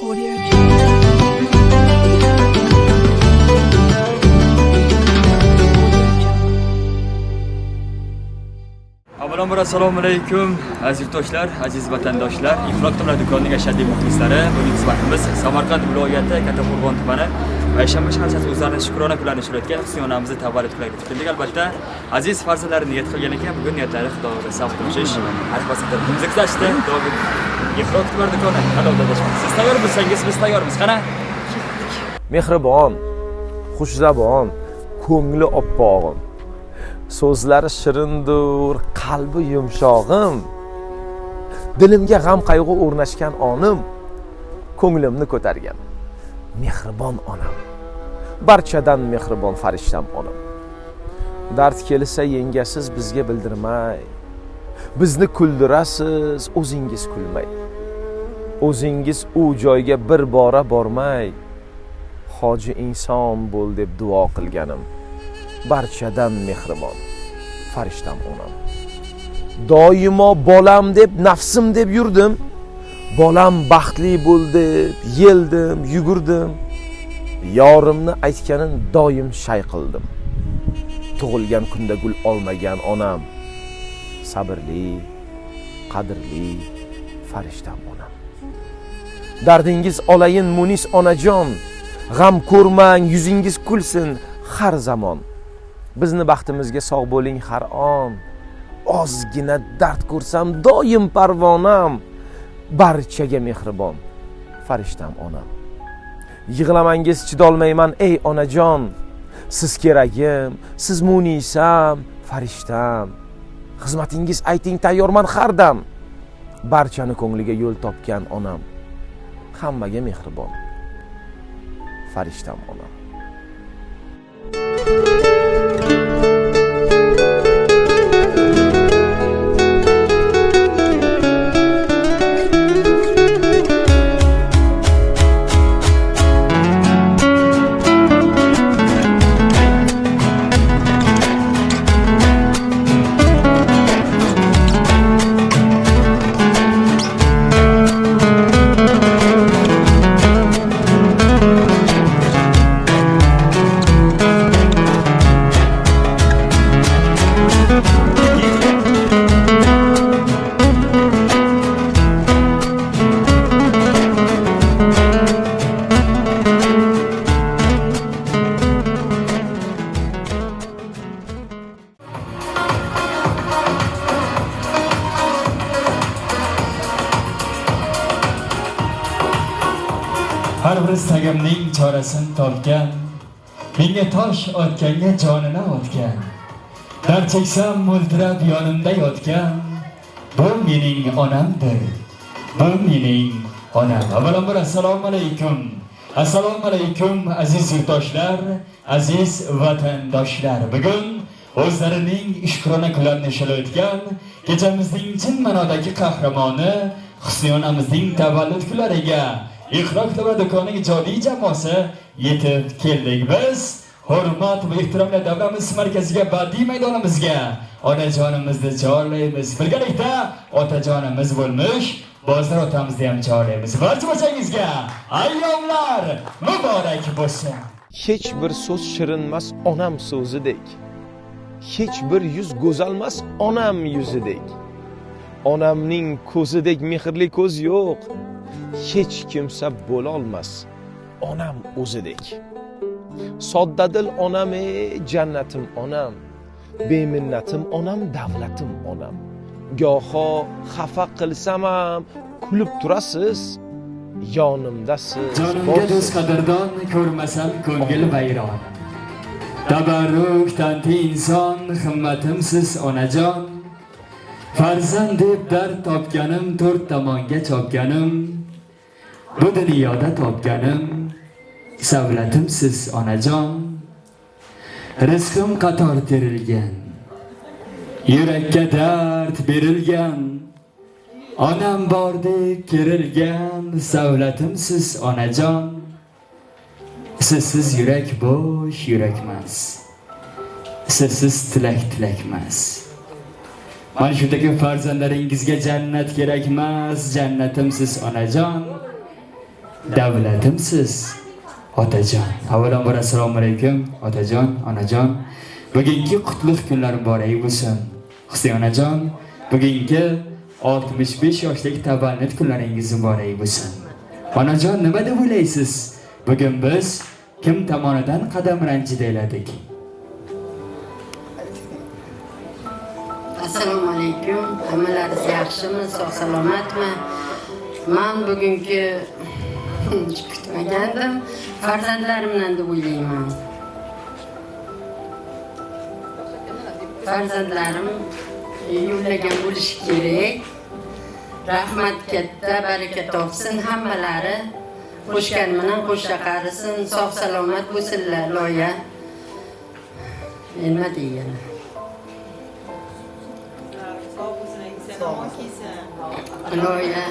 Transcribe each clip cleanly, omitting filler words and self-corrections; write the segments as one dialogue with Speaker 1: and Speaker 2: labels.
Speaker 1: Audio
Speaker 2: Avvalambor assalomu alaykum aziz yurtdoshlar, aziz vatandoshlar, Ifloq tumani do'konining ashaddiy muxlislari. Bugungi suhbatimiz Samarqand viloyati Kattaqo'rg'on tumani Payshanba shaharchasi o'zlarining shukrona kunlarini nishonlayotgan Husniy onamizni tavallud kuniga keldik. Albatta, aziz farzandlarini niyat qilgan ekan, bugun niyatlari Xudoga savob qo'shish, albatta bizni kuzatishdi. Doim Ifloq tumani do'koni qadrdonlar. Siz tayyor bo'lsangiz, biz tayyormiz. Qana?
Speaker 3: Mehribon, xushzabon, ko'ngli oppog'im. So'zlari shirindur, qalbi yumshog'im. Dilimga g'am qayg'u o'rnashgan onim, ko'nglimni ko'targan mehribon onam. Barchadan mehribon farishtam onam. Dard kelsa yengasiz bizga bildirmay, bizni kuldirasiz o'zingiz kulmay. O'zingiz u joyga bir bora bormay, hoji inson bo'l deb duo qilganim. Barchadan mehribon farishtam onam. Doimo bolam deb, nafsim deb yurdim. Bolam baxtli bo'ldi, yeldim, yugurdim. Yorimni aytganin doim shay qildim. Tug'ilgan kunda gul olmagan onam. Sabrli, qadrli farishtam onam. Dardingiz olayin munis onajon. G'am ko'rmang, yuzingiz kulsin har zamon. Bizni baxtimizga sog' bo'ling har on. Ozgina dard ko'rsam doim parvonam. Barchaga mehribon farishtam onam. Yig'lamangiz chidolmayman ey onajon. Siz keragim, siz munisam, farishtam. Xizmatingiz ayting tayyorman har dam. Barchani ko'ngliga yo'l topgan onam. Hammaga mehribon farishtam onam.
Speaker 4: Har bir istagimning chorasini topgan, menga tosh otganga jonini otgan. Dard cheksam mo'ltirab yonimda yotgan, bu mening onamdir. Bu mening onam. Avvalambor assalomu alaykum. Assalomu alaykum aziz yurtdoshlar, aziz vatandoshlar. Bugun o'zlarining shukrona kunlarini nishonlayotgan kechamizning chin ma'nodagi qahramoni Husniy onamizning tavallud kunlariga Ifloq tumani do'konining ijodiy jamoasi yetib keldik. Biz hurmat va ehtiromla davramiz markaziga badiiy maydonimizga onajonimizni chorlaymiz. Birgalikda otajonimiz bo'lmish Bozor otamizni ham chorlaymiz. Barchangizga ayyomlar muborak bo'lsin.
Speaker 3: Hech bir so'z shirinmas onam so'zidek. Hech bir yuz go'zalmas onam yuzidek. Onamning ko'zidek mehrli ko'z yo'q. Hech kimsa bo'la olmas onam o'zidek. Soddadil onam jannatim onam. Beminnatim onam, davlatim onam. Goho xafa qilsam ham kulib turasiz. Yonimdasiz.
Speaker 4: Jonimga do'st qadrdon, ko'rmasam ko'ngil vayron. Tabarruk tanti inson, himmatimsiz onajon. Farzand deb dard topganim, to'rt tomonga chopganim. Bu dunyoda topganim, savlatimsiz onajon. Rizqim qator terilgan, yurakka dard berilgan. Onam bor deb kerilgan, savlatimsiz onajon. Sizsiz yurak bo'sh yurakmas, sizsiz tilakmas. Mana shundagi farzandlaringizga jannat kerakmas, jannatimsiz onajon. davlatimsiz otajon. Avvalambor assalomu alaykum otajon, onajon. Bugungi qutlug' kunlar muborak bo'lsin. Husayn onajon, bugungi 65 yoshlik tavallud kunlaringiz muborak bo'lsin. Onajon, nima deb o'ylaysiz? Bugun biz kim tomonidan qadam ranjida ayladik?
Speaker 1: Assalomu alaykum. Hammalaringiz yaxshimi? Sog' salomatmi? Men bugungi kutmagandim. Farzandlarimdan deb o'ylayman. Farzandlarim yo'llagan bo'lishi kerak. Rahmat katta, baraka topsin hammalari. Qo'shgan bilan qo'shqa qarisin, sog' salomat bo'lsinlar, loya. Nima deyman? Loya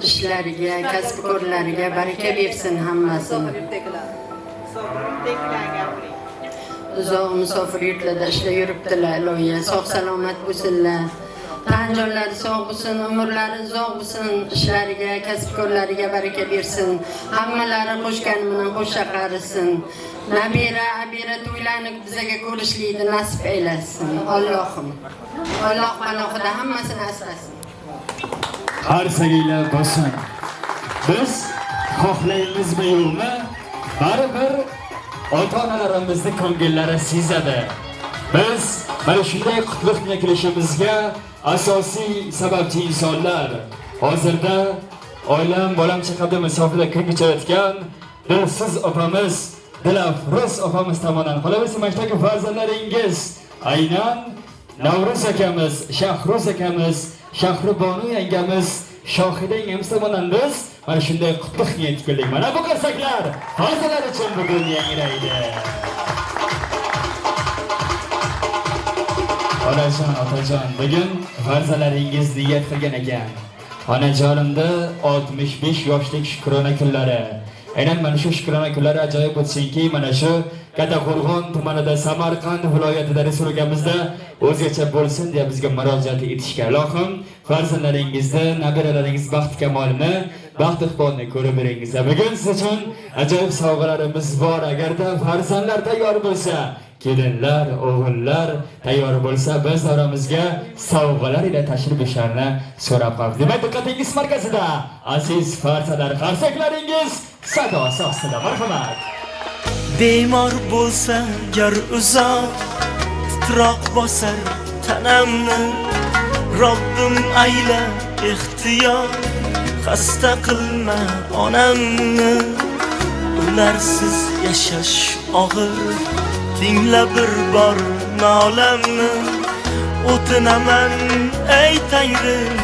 Speaker 1: ishlariga, kasb-korlariga baraka bersin hammasini. Uzoq musofir yurtlarda ishlab yuribdilar, loya. Sog' salomat bo'lsinlar. Tanjonlari sog' bo'lsin, umrlari uzoq bo'lsin, ishlariga, kasb-korlariga baraka bersin. Hammalari qo'shgani bilan qo'shqa qarisin. Nabira, abira to'ylarni bizga ko'rishlikni nasib aylasin. Allohim. Alloh panohida hammasini asrasin.
Speaker 4: Har sagiylar bo'lsin. Biz xohlaymizmi yo'qmi? Baribir ota-onalarimizni ko'ngillari sezadi. Biz mana shunday qutlug' kunga kelishimizga asosiy sababchi insonlar. Hozirda oilam, bolam chaqada musofirda kun kechirayotgan Dilsiz opamiz, Dilafruz opamiz tomonidan qolaversa maktabdagi farzandlaringiz aynan Navruz akamiz, Shahruz akamiz, Shahribonu yangamiz, Shohida yangamiz tomonidan biz mana shunday qutlug' kunga yetib Mana bu qarsaklar farzandlar uchun bugun yangraydi. Onajon, otajon, bugun farzandlaringiz niyat qilgan ekan. Onajonimda 65 yoshlik shukrona kunlari. Aynan mana shu shukrona kunlari ajoyib o'tsinki, mana shu Kattaqo'rg'on tumanida Samarqand viloyatida respublikamizda o'zgacha bo'lsin deb bizga murojaat etishga. Ilohim, farzandlaringizda, nabiralaringiz baxt kamolini, baxt iqbolini ko'rib beringizlar. Bugun siz uchun ajoyib sovg'alarimiz bor. Agarda farzandlar tayyor bo'lsa, kelinlar, o'g'illar tayyor bo'lsa, biz oramizga sovg'alar ila tashrif buyurishni so'rab qoldik. Demak, diqqatingiz markazida aziz farzandlar, qarsaklaringiz sadosi ostida. Marhamat.
Speaker 5: Bemor bo'lsa gar uzoq titroq bosar tanamni, Robbim ayla ixtiyor, xasta qilma onamni. Ularsiz yashash og'ir, tingla bir bor nolamni. O'tinaman ey Tangrim,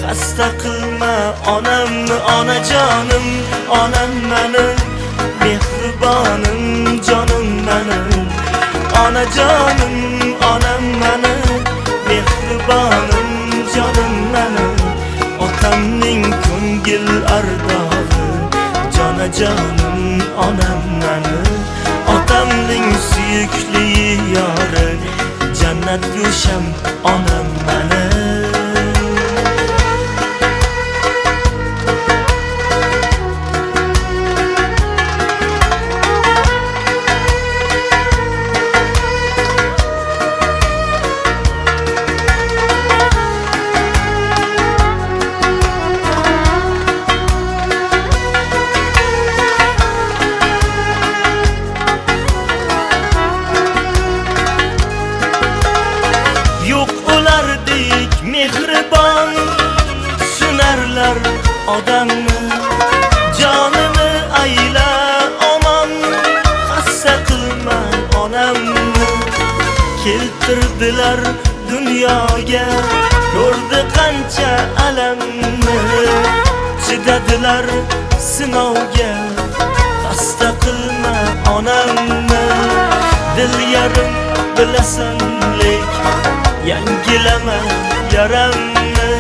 Speaker 5: xasta qilma onamni. Onajonim, onam mening, mehribonim jonim mening. Onajonim, onam mening, mehribonim jonim mening. Otamning ko'ngil ardog'i, jonajonim onam mening. Otamning suyukli yori, jannat go'sham onam mening. Mehribon sunarlar odamni, jonimni ayla omon, xasta qilma onamni. Keltirdilar dunyoga, ko'rdi qancha alamni, chidadilar sinovga, xasta qilma onamni. Dil yarim bilasan lek, yangilama yaramni.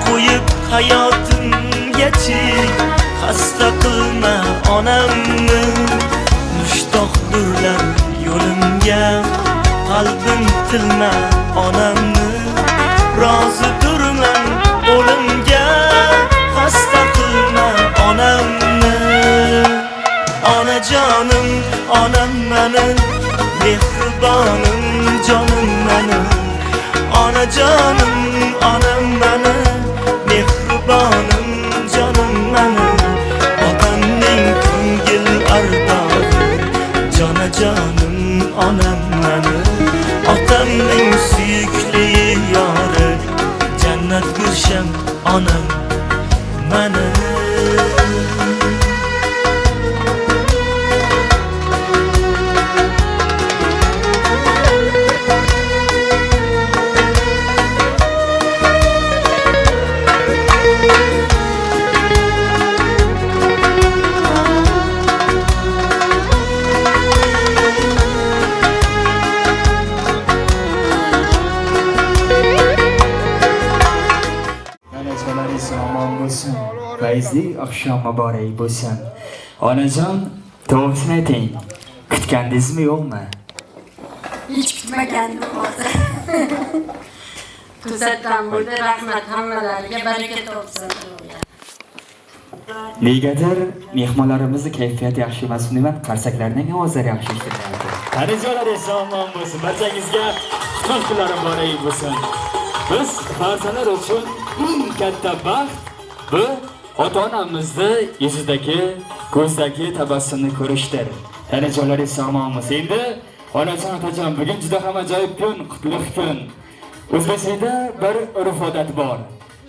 Speaker 5: Qo'yib hayotimga chek, xasta qilma onamni. Mushtoqdirlar yo'limga, qalbim tilma onamni. Rozi durman o'limga, xasta qilma onamni. onajonim onam menim, mehribonim jonim menim. Onajonim onam menim, mehribonim jonim menim. Otamning ko'ngil ardog'i, jonajonim onam menim. Otamning suyukli yori, jannat gulsham onam menim.
Speaker 4: Fayzli oqshom muborak bo'lsin. Onajon, to'g'risini ayting. Kutgandingizmi yo'qmi?
Speaker 1: Hech kutmagandim hozir. To'satdan bo'ldi. Rahmat hammalariga, baraka topsin.
Speaker 4: Negadir mehmonlarimizni kayfiyati yaxshi emasmi, qarsaklarning ovozlari yaxshi eshitilyapti. Qarijolar omon bo'lsin. Barchangizga xushvaqt kunlar muborak bo'lsin. Biz farzandlar uchun eng katta baxt bu ota-onamizni yuzidagi, ko'zdagi tabassumni ko'rishdir. Qarijolar omon bo'lsin. Endi onajon, otajon, bugun juda ham ajoyib kun, qutlug' kun. O'zbekistonda bir urf-odat bor.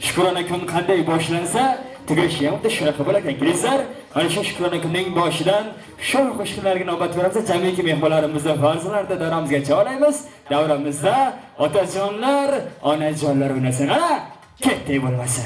Speaker 4: Shukrona kun qanday boshlansa, tugashi ham shunaqa bo'lar ekan. Kelinglar, ana shu shukrona kunning boshidan shu qo'shiqlarga navbat beramiz. Jamiki mehmonlarimizni farzandlarda davramizgacha olaymiz. Davramizda otajonlar, onajonlar o'ynasin. Ana, ketdi bo'lmasa.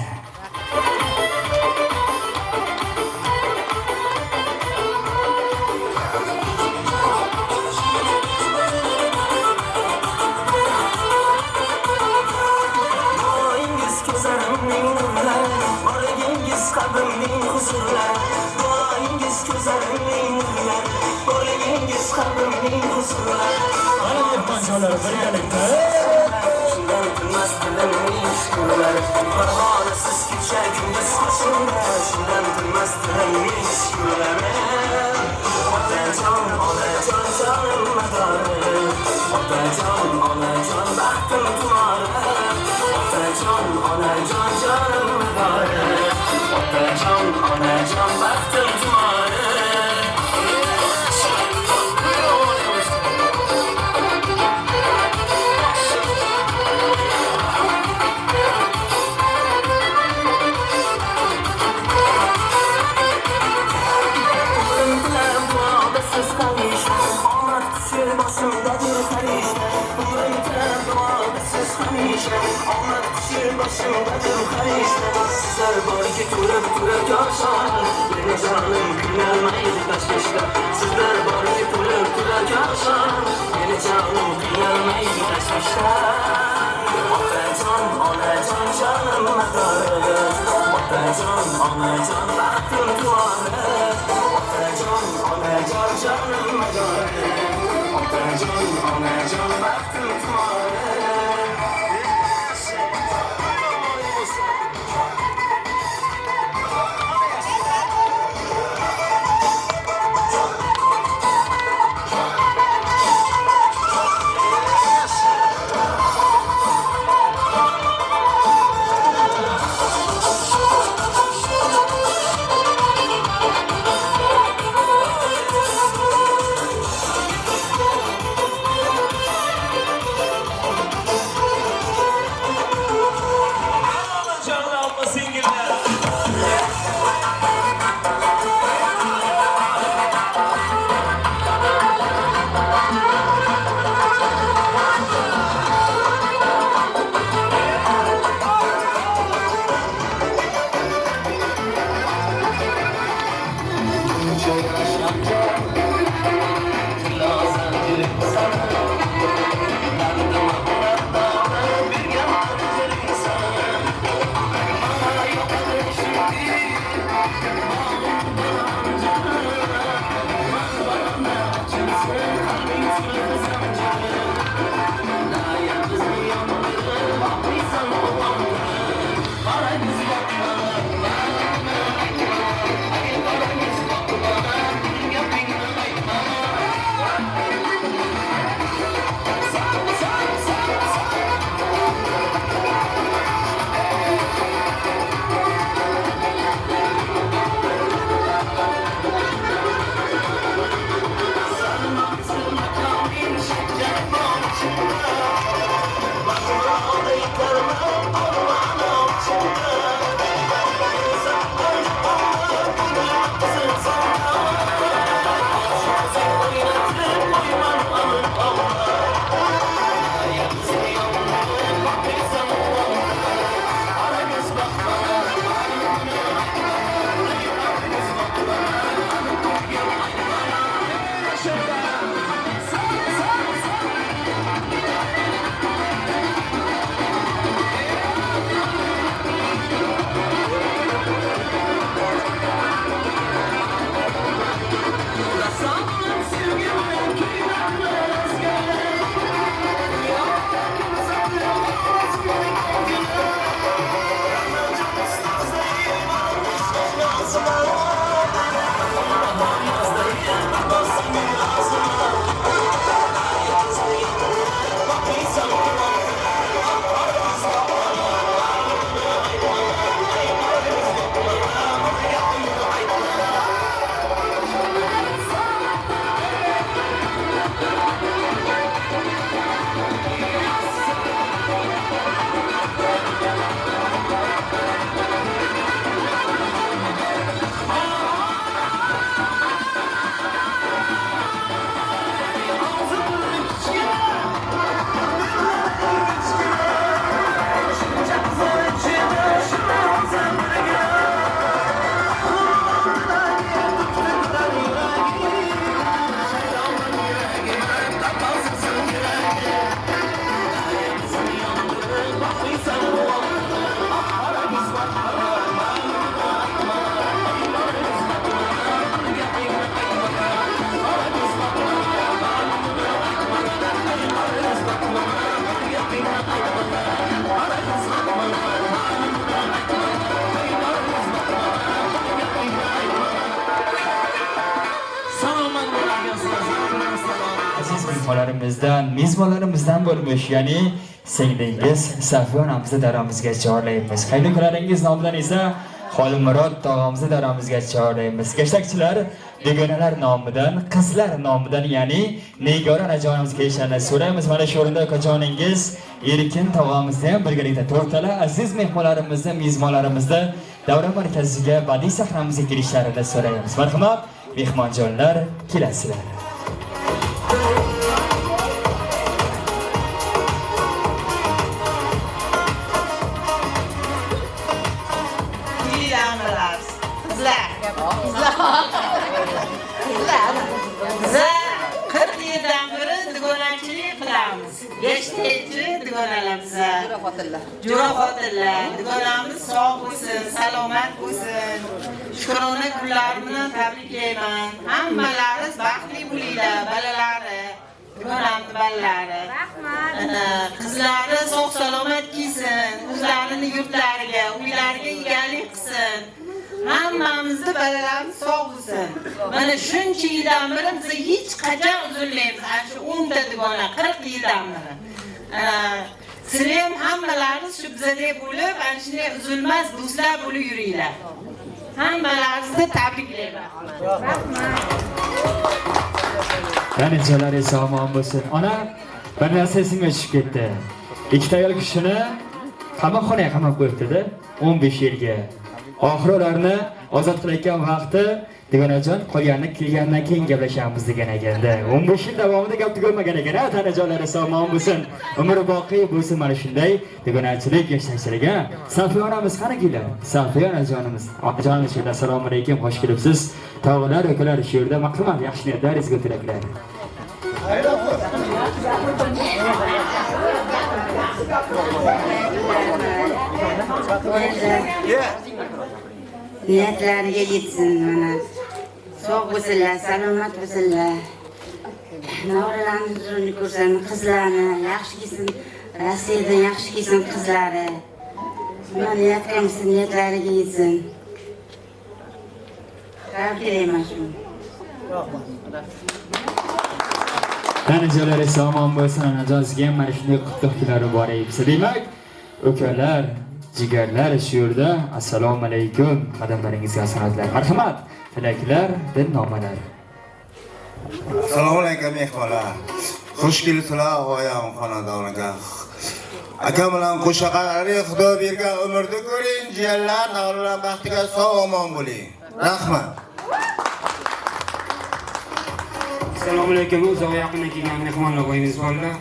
Speaker 4: mehmonlarimizdan, mezbonlarimizdan bo'lmish, ya'ni singlingiz Safiya onamizni daramizga chorlaymiz. Xayrli kunlaringiz nomidan esa Xolimurod tog'amizni daramizga chorlaymiz. Gashtakchilar, begonalar nomidan, qizlar nomidan, ya'ni Nigora onajonimizga ishonib so'raymiz. Mana shu o'rinda akajoningiz Erkin tog'amizni ham birgalikda to'rtala aziz mehmonlarimizni, mezbonlarimizni davra markaziga badiiy sahramizga kelishlarini so'raymiz. Marhamat, mehmonjonlar, kelasizlar.
Speaker 6: Jo'ra xotinlar, dugonamiz sog' bo'lsin, salomat bo'lsin. Shukrona kunlar bilan tabriklayman. Hammalari baxtli bo'linglar, bolalari. Dugonamni bolalari. Rahmat. Qizlari sog' salomat kelsin, o'zlarini yurtlariga, uylariga egalik qilsin. Hammamizni bolalarimiz sog' bo'lsin. Mana shuncha yildan beri biz hech qachon uzilmaymiz. Ana shu 10 ta dugona 40 yildan beri. Sizlar ham hammalarimiz shu bizadek bo'lib, ana shunday uzilmas do'stlar bo'lib yuringlar. Hammalaringizni tabriklayman. Rahmat.
Speaker 4: Qanchalar omon bo'lsin. Ona, bir narsa esimga tushib ketdi. Ikkita ayol kishini qamoqxonaga qamab qo'yibdi-da, 15 yilga. Oxir ularni ozod qilayotgan vaqti Degonajon qolganini kelgandan keyin gaplashamiz degan ekanda. 15 yil davomida gap tugalmagan ekan. Tanajonlari omon bo'lsin. Umr boqiy bo'lsin mana shunday degonachilik yashashligiga. Safiya onamiz qani keldi? Safiya onajonimiz. Onajonimiz, assalomu alaykum, xush kelibsiz. Tog'lar, ukalar shu yerda maqsad yaxshi niyatlar sizga tilaklar.
Speaker 1: Niyatlariga yetsin mana. Sog' bo'lsinlar, salomat bo'lsinlar. Navralarni huzurni ko'rsin, qizlarni yaxshi kelsin, Rossiyadan yaxshi kelsin qizlari. Mana niyat qilsin, niyatlariga yetsin. Tabriklayman shu.
Speaker 4: Tanajonlari omon bo'lsin, onajozga ham mana shunday qutlug'lari bor edi. Demak, ukalar, jigarlar shu yerda assalomu alaykum, qadamlaringizga sanatlar. Marhamat, tilaklar, dilnomalar.
Speaker 7: Assalomu alaykum mehmonlar. Xush kelibsizlar oyam xonadoniga. Akam bilan qo'shaqari Xudo bergan umrni ko'ring, jiyanlar, navralar baxtiga sog' omon bo'ling. Rahmat.
Speaker 8: Assalomu alaykum, uzoq yaqindan kelgan mehmonlar qo'yimiz borlar.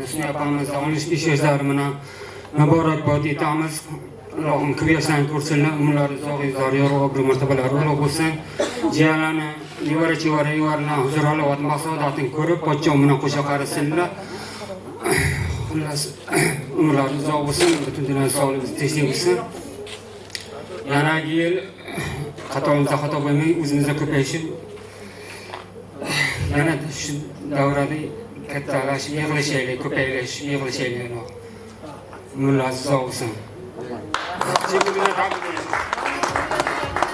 Speaker 8: Shuni yapamiz, ish yo'llari bilan muborakbod etamiz. Allohim ko'paysin ko'rsinlar, umrlari uzoq yorug' obro' martabalari ulug' bo'lsin. Jiyanlarni yevara-chevarlar huzur halovat maqsadini ko'rib, pochchom bilan qo'sha qarisinlar. Xullas, umrlari uzoq bo'lsin, butun dunyo sog'lik, tinchlik bo'lsin. Yana yil xatomizda xato bo'lmay, o'zimizga ko'payishib yana shu davrada kattalashib, yig'ilishaylik, ko'payishib, yig'ilishaylik. Umrlar sog' bo'lsin.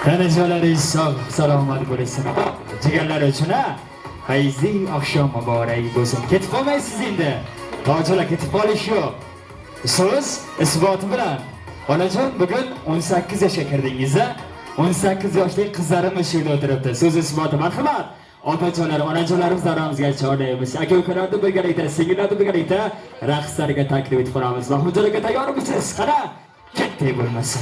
Speaker 4: Tanajonlaringiz sog', salomat bo'lsin. Jigarlar uchun fayzli oqshom muborak bo'lsin. Ketib qolmaysiz endi. Tojilar ketib qolish yo'q. So'z isboti bilan. Onajon, bugun 18 yoshga kirdingiz-a? 18 yoshli qizlarimiz shu yerda o'tiribdi. So'z isboti, marhamat. Otajonlar, onajonlarimiz daramizga chorlaymiz. Aka-ukalarni birgalikda, singillarni birgalikda raqslarga taklif etib qo'yamiz. Mahmudjonga tayyormisiz? Qara, ketdik bo'lmasa.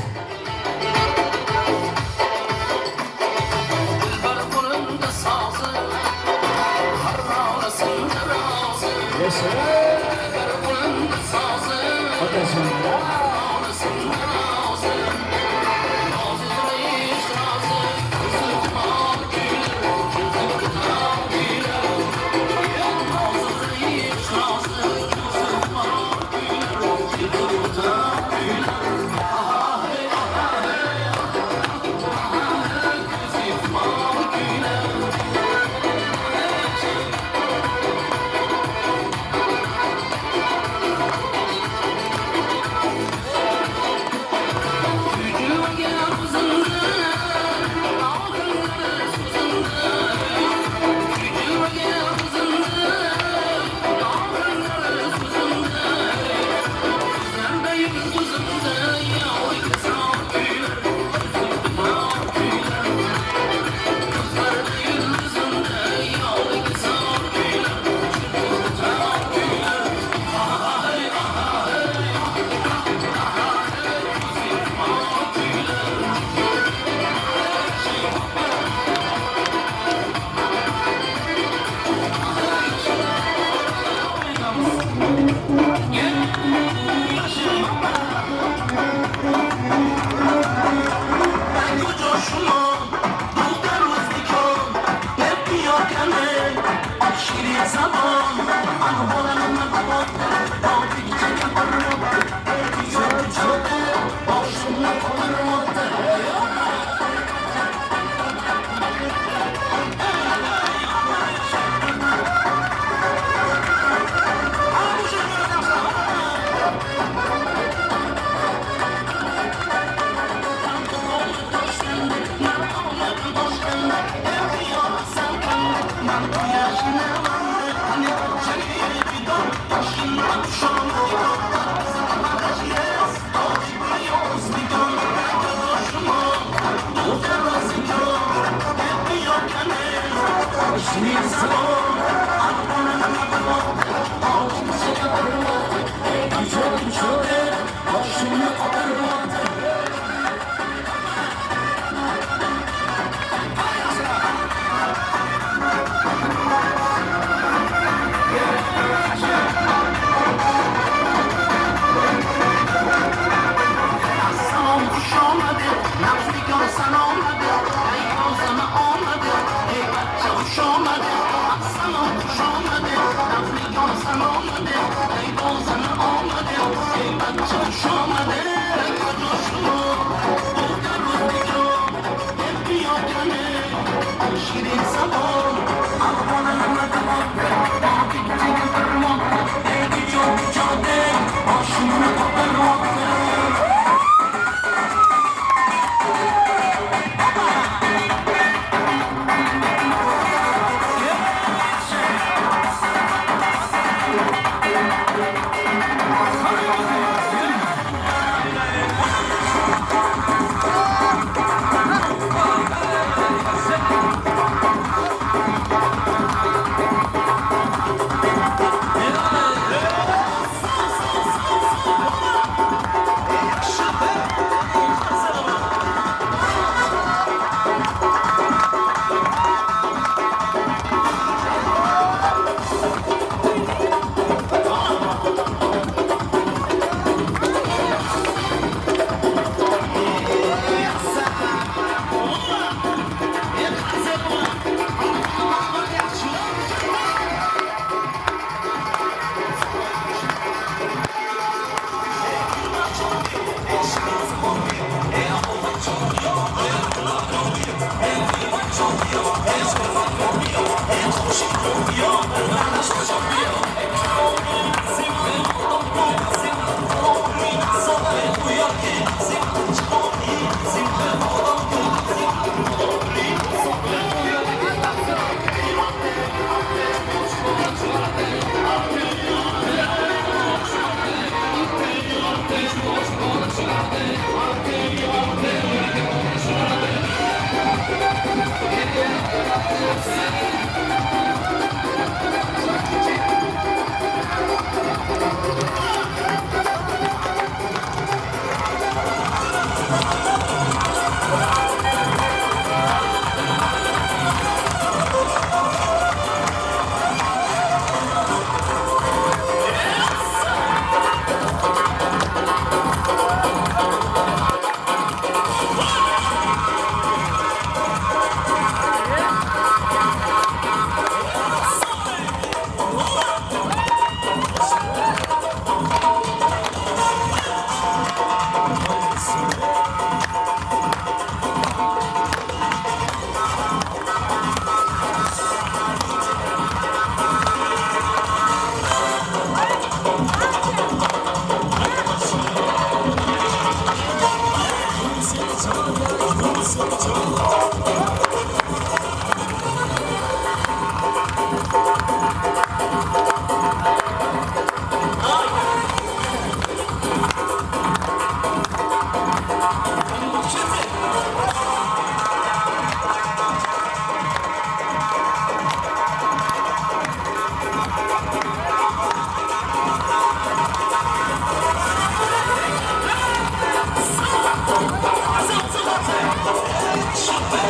Speaker 5: Super.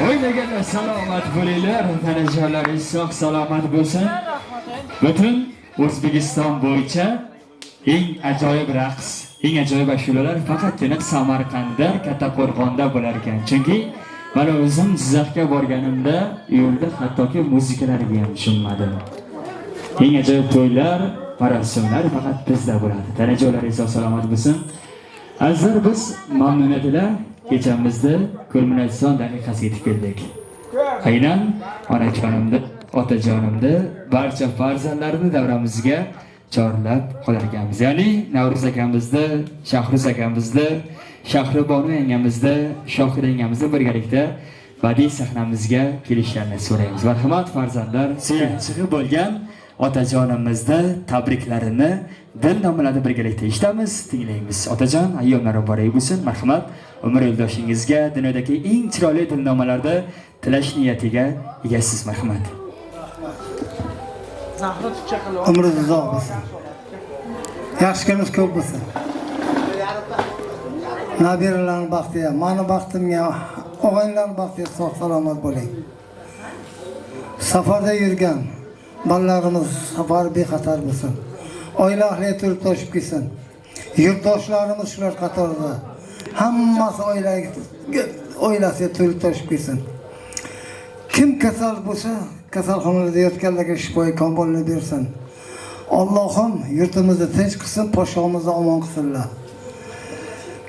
Speaker 4: O'ynaganlar salomat bo'linglar, tanajolarning sog' salomat bo'lsin. Butun O'zbekiston bo'yicha eng ajoyib raqs, eng ajoyib ashulalar faqatgina Samarqandda, Kattaqo'rg'onda bo'lar ekan. Chunki mana o'zim Jizzaxga borganimda yo'lda hattoki muzikalarga ham tushunmadim. Eng ajoyib to'ylar, marosimlar faqat bizda bo'ladi. Tanajolarning sog' salomat bo'lsin. Azizlar, biz mamnuniyat bilan kechamizda kulminatsion daqiqasiga yetib keldik. Aynan onajonimni, otajonimni, barcha farzandlarini davramizga chorlab qolarkanmiz. Ya'ni Navruz akamizni, Shahruz akamizni, Shahribonu yangamizni, Shohira yangamizni birgalikda badiiy sahnamizga kelishlarini so'raymiz. Marhamat farzandlar, suyanchiqi bo'lgan otajonimizni tabriklarini dil nomlarida birgalikda eshitamiz, tinglaymiz. Otajon, ayyomlar muborak bo'lsin. Marhamat, umr yo'ldoshingizga dunyodagi eng chiroyli dilnomalarda tilash niyatiga egasiz. Marhamat.
Speaker 9: Umringiz uzoq bo'lsin. Yaxshi kunimiz ko'p bo'lsin. Nabiralarning baxtiga, mani baxtimga, o'g'aylar baxtiga sog' salomat bo'ling. Safarda yurgan bolalarimiz safar bexatar bo'lsin. Oila ahli turib toshib kelsin. Yurtdoshlarimiz shular qatorida hammasi oilasiga turib toshib kelsin. Kim kasal bo'lsa, kasalxonada yotganlarga shifoy komilini bersin. Allohim yurtimizni tinch qilsin, podshomizni omon qilsinlar.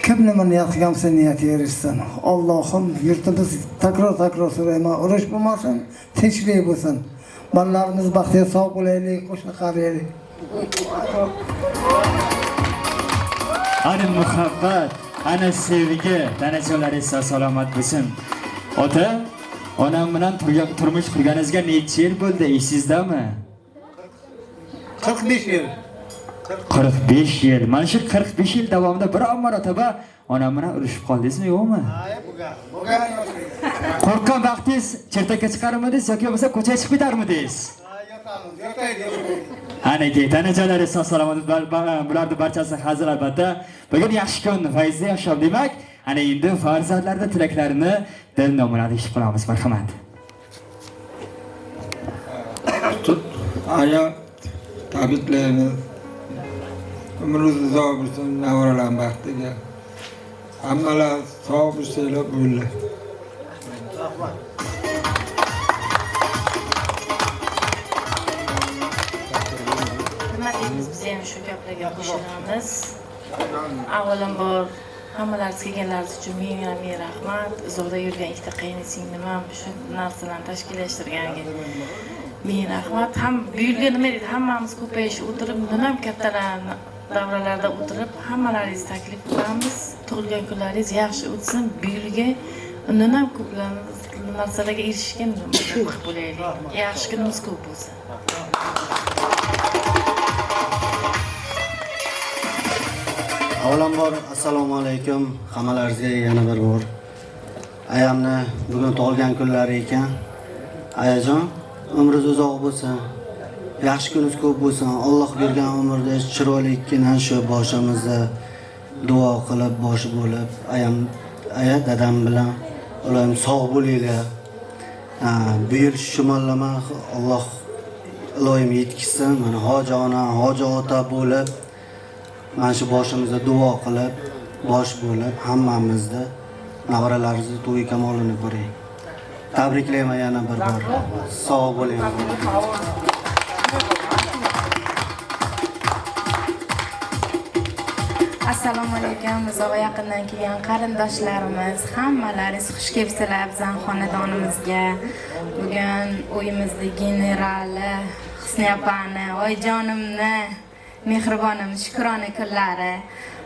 Speaker 9: Kim nima niyat qilsa niyatiga erishsin. Allohim yurtimiz takror so'rayman, urush bo'lmasin, tinchlik bo'lsin. Bolalarimiz baxtiga sog' bo'laylik, qo'shni qaraylik.
Speaker 4: Ana muhabbat, ana sevgi, tanajolarning salomat bo'lsin. Ota, onam bilan turmush qurganingizga necha yil bo'ldi, esingizdami?
Speaker 9: 45 yil.
Speaker 4: 45 yil. Mana shu 45 yil davomida biror marotaba onam bilan urushib qoldingizmi, yo'qmi?
Speaker 9: Bo'lgan.
Speaker 4: Qo'rqqan vaqtingiz chertakka chiqarmidingiz yoki bo'lmasa ko'chaga chiqib ketarmidingiz? Ana tanajolar salomat, bularni barchasi hazil albatta. Bugun yaxshi kun, fayzli yashab demak, ana endi farzandlarda tilaklarini dil nomlarida eshitib qolamiz. Marhamat.
Speaker 10: Aya tabriklaymiz. Umringiz uzoq bo'lsin, navaralar baxtiga. Hammalar sog' bo'lsanglar bo'ldi.
Speaker 11: Biz ham shu gaplarga qo'shilamiz. Avvalambor hammalaringiz kelganlaringiz uchun ming rahmat. Uzoqda yurgan ikkita qaynsinglim ham shu narsalarni tashkillashtirganiga ming rahmat. Ham buyurgan nima deydi, hammamiz ko'payishib o'tirib, nima kattalarni davralarda o'tirib, hammalaringiz taklif qilamiz. Tug'ilgan kunlaringiz yaxshi o'tsin, buyurgan undan ko'p narsalarga erishgan bo'laylik. Yaxshi kunimiz ko'p bo'lsin.
Speaker 12: Avvalambor assalomu alaykum, hammalaringizga yana bir bor. Ayamni bugun tug'ilgan kunlari ekan. Ayajon, umringiz uzoq bo'lsin. Yaxshi kuningiz ko'p bo'lsin. Alloh bergan umrda chiroylikkina shu boshimizda duo qilib, boshi bo'lib, aya dadam bilan Ularni sog' bo'linglar. Bu yil shumallama Alloh iloyim yetkizsin. Mana hoji ona, hoji ota bo'lib, mana shu boshimizda duo qilib, bosh bo'lib, hammamizni nevaralaringizni to'y kamolini ko'ring. Tabriklayman yana bir bor. Sog' bo'ling.
Speaker 11: Assalomu alaykum. Uzoq yaqindan kelgan qarindoshlarimiz, hammalaringiz xush kelibsizlar bizning xonadonimizga. Bugun uyimizda generali Husniya opani, oyijonimni, mehribonim Shukrona kunlari.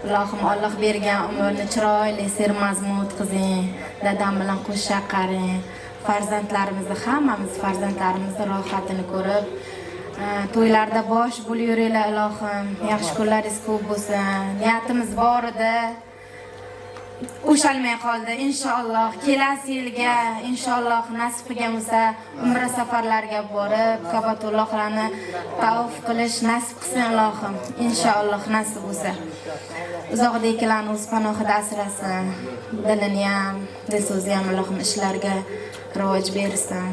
Speaker 11: Allohim Alloh bergan umrni chiroyli, sermazmun o'tkazing. Dadam bilan qo'sha qaring. Farzandlarimizni, hammamiz farzandlarimizni rohatini ko'rib, to'ylarda bosh bo'lib yuringlar ilohim. Yaxshi kunlaringiz ko'p bo'lsin. Niyatimiz bor edi. Ushalmay qoldi. Inshaalloh kelasi yilga inshaalloh nasib qilgan bo'lsa, umra safarlariga borib, Ka'batullohlarni tavof qilish nasib qilsin ilohim. Inshaalloh nasib bo'lsa. Uzoqdagilarni o'z panohida asrasin. Dilini ham, dil so'zi ham ilohim ishlarga rivoj bersin.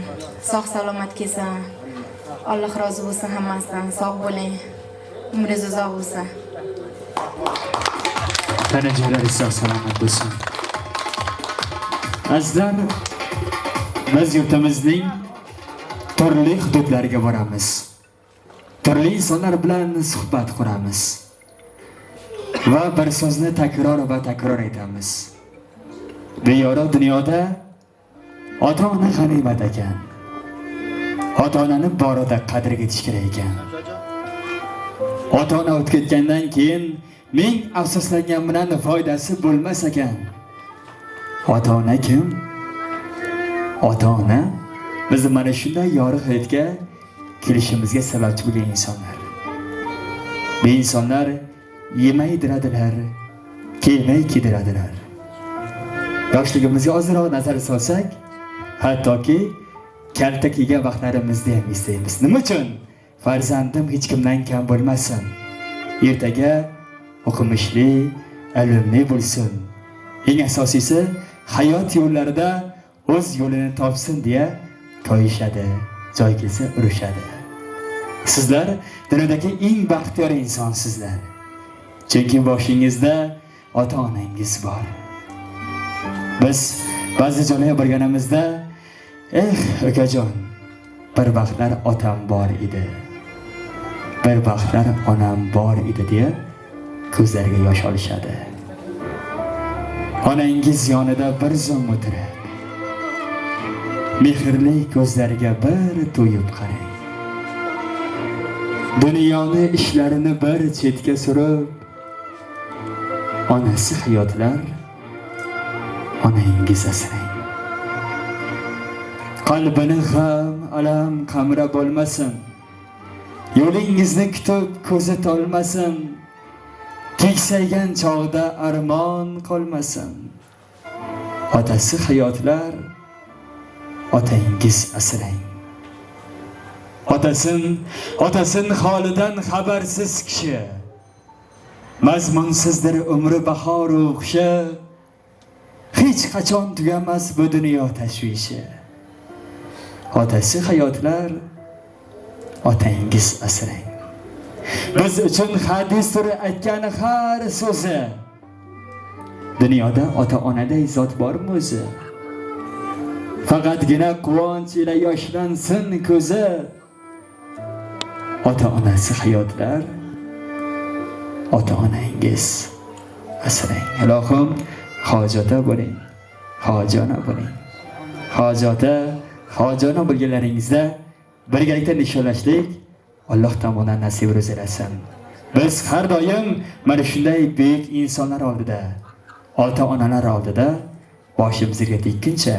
Speaker 11: Sog' salomat kelsin. Alloh rozi bo'lsin hammasidan. Sog' bo'ling. Umringiz uzoq bo'lsin.
Speaker 4: Tana joylaringiz sog' salomat bo'lsin. Azizlar, biz yurtimizning turli hududlariga boramiz. Turli insonlar bilan suhbat quramiz. Va bir so'zni takror va takror aytamiz. Bu yorug' dunyoda ota-ona g'animat ekan. Ota-onani borida qadriga yetish kerak ekan. Ota-ona o'tib ketgandan keyin ming afsuslangan bilan foydasi bo'lmas ekan. Ota-ona kim? Ota-ona biz mana shunday yorug' hayotga kelishimizga sababchi bo'lgan insonlar. Bu insonlar yemay diradilar, kiymay kiydiradilar. Yoshligimizga ozroq nazar solsak, hattoki kalta kiygan vaqtlarimizda ham istaymiz. Nima uchun? Farzandim hech kimdan kam bo'lmasin. Ertaga o'qimishli, ilmli bo'lsin. Eng asosiysi hayot yo'llarida o'z yo'lini topsin deya koyishadi, joy kelsa urushadi. Sizlar dunyodagi eng baxtiyor insonsizlar. Chunki boshingizda ota-onangiz bor. Biz ba'zi joylarga borganimizda, okajon, bir vaqtlar otam bor edi. Bir vaqtlar onam bor edi deya ko'zlariga yosh olishadi. Onangiz yonida bir zum o'tirib, mehrli ko'zlariga bir to'yib qarang. Dunyoni ishlarini bir chetga surib, onasi hayotlar, onangiz asrang. Qalbini ham alam qamrab olmasin. Yo'lingizni kutib ko'zi tolmasin. Keksaygan chog'da armon qolmasin. Otasi hayotlar, otangiz asrang. Otasin holidan xabarsiz kishi. Mazmunsizdir umri bahor o'qishi. Hech qachon tugamas bu dunyo tashvishi. Otasi hayotlar, otangiz asrang. Biz uchun hadis turi aytgan har so'zi. Dunyoda ota-onaday zot bormi o'zi? Faqatgina quvonch ila yoshlansin ko'zi. Ota-onasi hayotlar, ota-onangiz asrang. Ilohim hojata bo'ling, hojona bo'ling. Hojona bo'lganlaringizda birgalikda nishonlashlik Alloh tomonidan nasib etsin. Biz har doim mana shunday buyuk insonlar oldida, ota-onalar oldida boshimizga tekkincha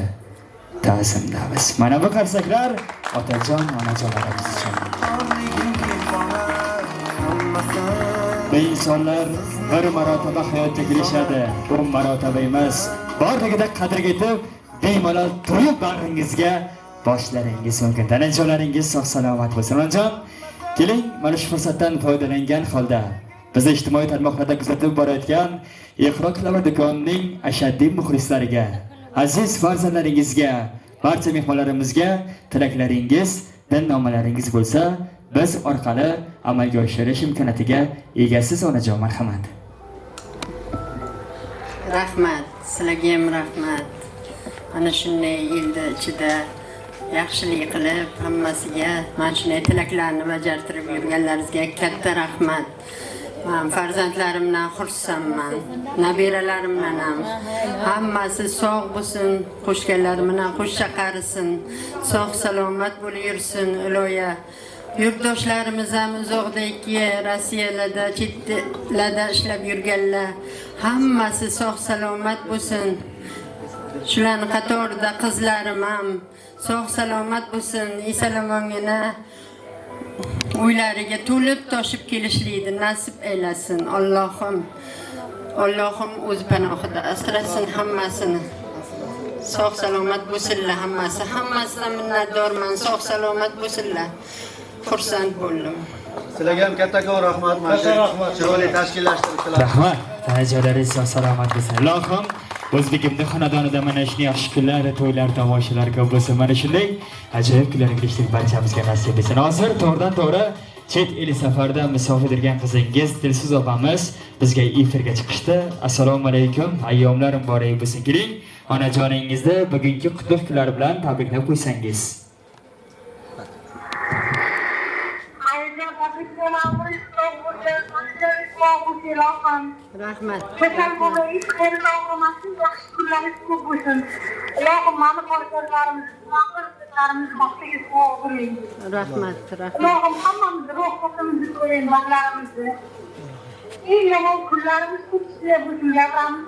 Speaker 4: ta'zimdamiz. Mana bu qarsaklar otajon, onajonlarimiz uchun. Bu insonlar bir marotaba hayotga kelishadi, bu marotaba emas. Borligida qadriga yetib, bemalol to'yib bag'ringizga boshlaringiz mumkin. Tanajonlaringiz sog' salomat bo'lsin. Onajon, keling, mana shu fursatdan foydalangan holda bizni ijtimoiy tarmoqlarda kuzatib borayotgan Iqro Klabar do'konining ashaddiy muxlislariga aziz farzandlaringizga, barcha mehmonlarimizga tilaklaringiz, dinnomalaringiz bo'lsa, biz orqali amalga oshirish imkoniyatiga egasiz onajon, marhamat.
Speaker 1: Rahmat, sizlarga ham rahmat. Ana shunday yilda ichida yaxshilik qilib, hammasiga mana shunday tilaklarni bajartirib yurganlaringizga katta rahmat. Men farzandlarimdan xursandman. Nabiralarimdan ham hammasi sog' bo'lsin, qo'shganlarim bilan qo'sh chaqarisin, sog' salomat bo'lib yursin, iloya. Yurtdoshlarimiz ham uzoqdagi Rossiyalarda, chetlarda ishlab yurganlar hammasi sog' salomat bo'lsin. Shularning qatorida qizlarim ham sog' salomat bo'lsin. Esalomongina uylariga to'lib toshib kelishlikni nasib aylasin. Allohim o'z panohida asrasin hammasini. Sog' salomat bo'lsinlar hammasi. Hammasidan minnatdorman. Sog' salomat bo'lsinlar. Xursand bo'ldim.
Speaker 12: Sizlarga ham kattakon rahmat. Chiroyli tashkillashtiribsizlar.
Speaker 4: Rahmat. Tanajalaringiz salomat bo'lsin. Ilohim O'zbekimning xonadonida mana shunday yaxshi kunlar, to'ylar, tomoshalar ko'p bo'lsin. Mana shunday ajoyib kunlarga erishishlik barchamizga nasib etsin. Hozir to'g'ridan-to'g'ri chet el safarda musofir bo'lgan qizingiz Dilso'z opamiz bizga efirga chiqishdi. Assalomu alaykum. Ayyomlar muborak bo'lsin. Keling, onajoningizni bugungi qutlug' kunlar bilan tabriklab qo'ysangiz.
Speaker 1: Rahmat.
Speaker 13: Kasal bo'lish, xayr olmasin, yaxshi kunlaringiz ko'p bo'lsin. Ilohim mana farzandlarimiz baxtiga sog' bo'ling.
Speaker 1: Rahmat.
Speaker 13: Ilohim hammamizni rohatimizni ko'ring, bag'larimizni. Eng yomon kunlarimiz ko'pchilik bo'lsin, yavramiz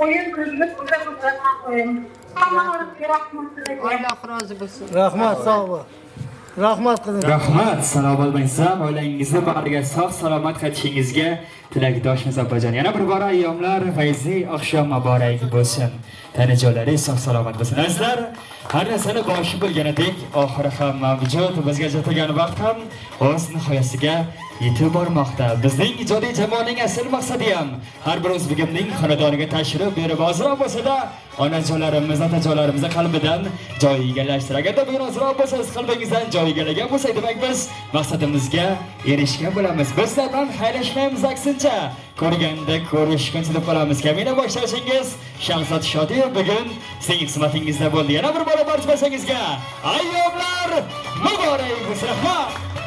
Speaker 13: o'yin ko'zini ko'zdan qo'ying. Hammamizga rahmat tilayman.
Speaker 1: Alloh rozi bo'lsin.
Speaker 9: Rahmat, sog' bo'l. Rahmat qizim.
Speaker 4: Rahmat, salomat bo'lsin. Oilangizni bag'riga sog' salomat qaytishingizga tilakdoshmiz opajon. Yana bir bora ayyomlar fayzli oqshom muborak bo'lsin. Tanajo'laringiz sog' salomat bo'lsin. Azizlar, har narsani boshi bo'lganidek oxiri ham mavjud. Bizga jo'tagan vaqt ham o'z nihoyasiga yetib bormoqda. Bizning ijodiy jamoaning asl maqsadi ham har bir o'zbekimning xonadoniga tashrif berib ozroq bo'lsa-da onajonlarimiz, otajonlarimiz qalbidan joy egallashtir. Agarda bugun ozroq bo'lsa, siz qalbingizdan joy egallagan bo'lsa, demak biz maqsadimizga erishgan bo'lamiz. Biz bilan xayrlashmaymiz, aksincha ko'rganda ko'rishguncha deb qolamiz. Kamina boshlashingiz Shahzod Shodiyev bugun sizning xizmatingizda bo'ldi. Yana bir bora barcha barsangizga ayyomlar muborak bo'lsin.